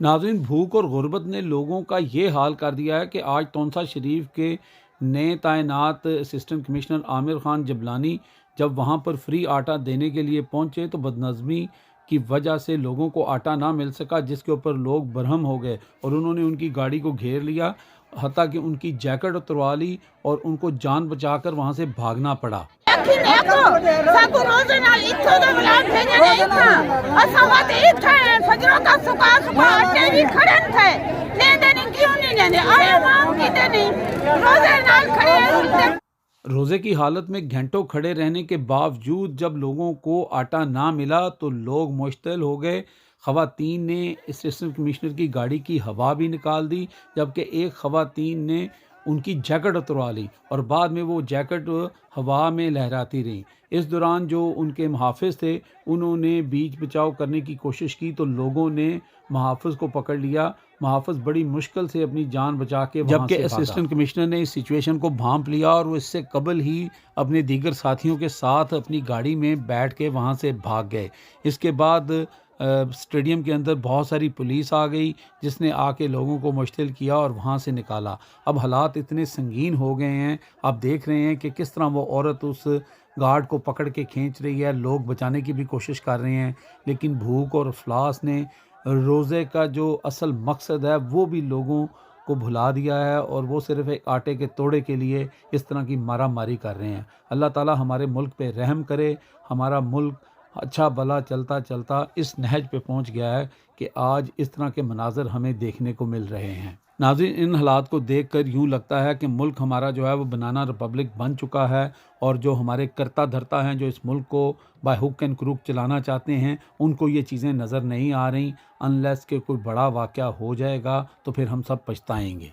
नाज़रीन, भूख और गुर्बत ने लोगों का ये हाल कर दिया है कि आज तौंसा शरीफ के नए तैनात असिस्टेंट कमिश्नर आमिर खान जबलानी जब वहाँ पर फ्री आटा देने के लिए पहुँचे तो बदनज़मी की वजह से लोगों को आटा ना मिल सका, जिसके ऊपर लोग बरहम हो गए और उन्होंने उनकी गाड़ी को घेर लिया, हत्ता कि उनकी जैकेट उतरवा ली और उनको जान बचाकर वहाँ से भागना पड़ा। रोज़े की हालत में घंटों खड़े रहने के बावजूद जब लोगों को आटा ना मिला तो लोग मुश्तिल हो गए। ख़वातीन ने असिस्टेंट कमिश्नर की गाड़ी की हवा भी निकाल दी, जबकि एक ख़वातीन ने उनकी जैकेट उतरवा ली और बाद में वो जैकेट हवा में लहराती रहीं। इस दौरान जो उनके मुहाफ़िज़ थे उन्होंने बीच बचाव करने की कोशिश की तो लोगों ने मुहाफ़िज़ को पकड़ लिया। मुहाफ़िज़ बड़ी मुश्किल से अपनी जान बचा के वहाँ से भागा, जबकि असिस्टेंट कमिश्नर ने इस सिचुएशन को भांप लिया और वो इससे कबल ही अपने दीगर साथियों के साथ अपनी गाड़ी में बैठ के वहाँ से भाग गए। इसके बाद स्टेडियम के अंदर बहुत सारी पुलिस आ गई, जिसने आके लोगों को मुश्तिल किया और वहाँ से निकाला। अब हालात इतने संगीन हो गए हैं, आप देख रहे हैं कि किस तरह वो औरत उस गार्ड को पकड़ के खींच रही है, लोग बचाने की भी कोशिश कर रहे हैं, लेकिन भूख और अफलास ने रोज़े का जो असल मकसद है वो भी लोगों को भुला दिया है और वो सिर्फ एक आटे के तोड़े के लिए इस तरह की मारा मारी कर रहे हैं। अल्लाह ताला हमारे मुल्क पे रहम करे। हमारा मुल्क अच्छा भला चलता चलता इस नहज पे पहुंच गया है कि आज इस तरह के मनाजर हमें देखने को मिल रहे हैं। नाज़रीन, इन हालात को देखकर यूँ लगता है कि मुल्क हमारा जो है वो बनाना रिपब्लिक बन चुका है और जो हमारे करता धरता हैं, जो इस मुल्क को बाय हुक एंड क्रूक चलाना चाहते हैं, उनको ये चीज़ें नज़र नहीं आ रही। अनलेस के कोई बड़ा वाक़या हो जाएगा तो फिर हम सब पछताएंगे।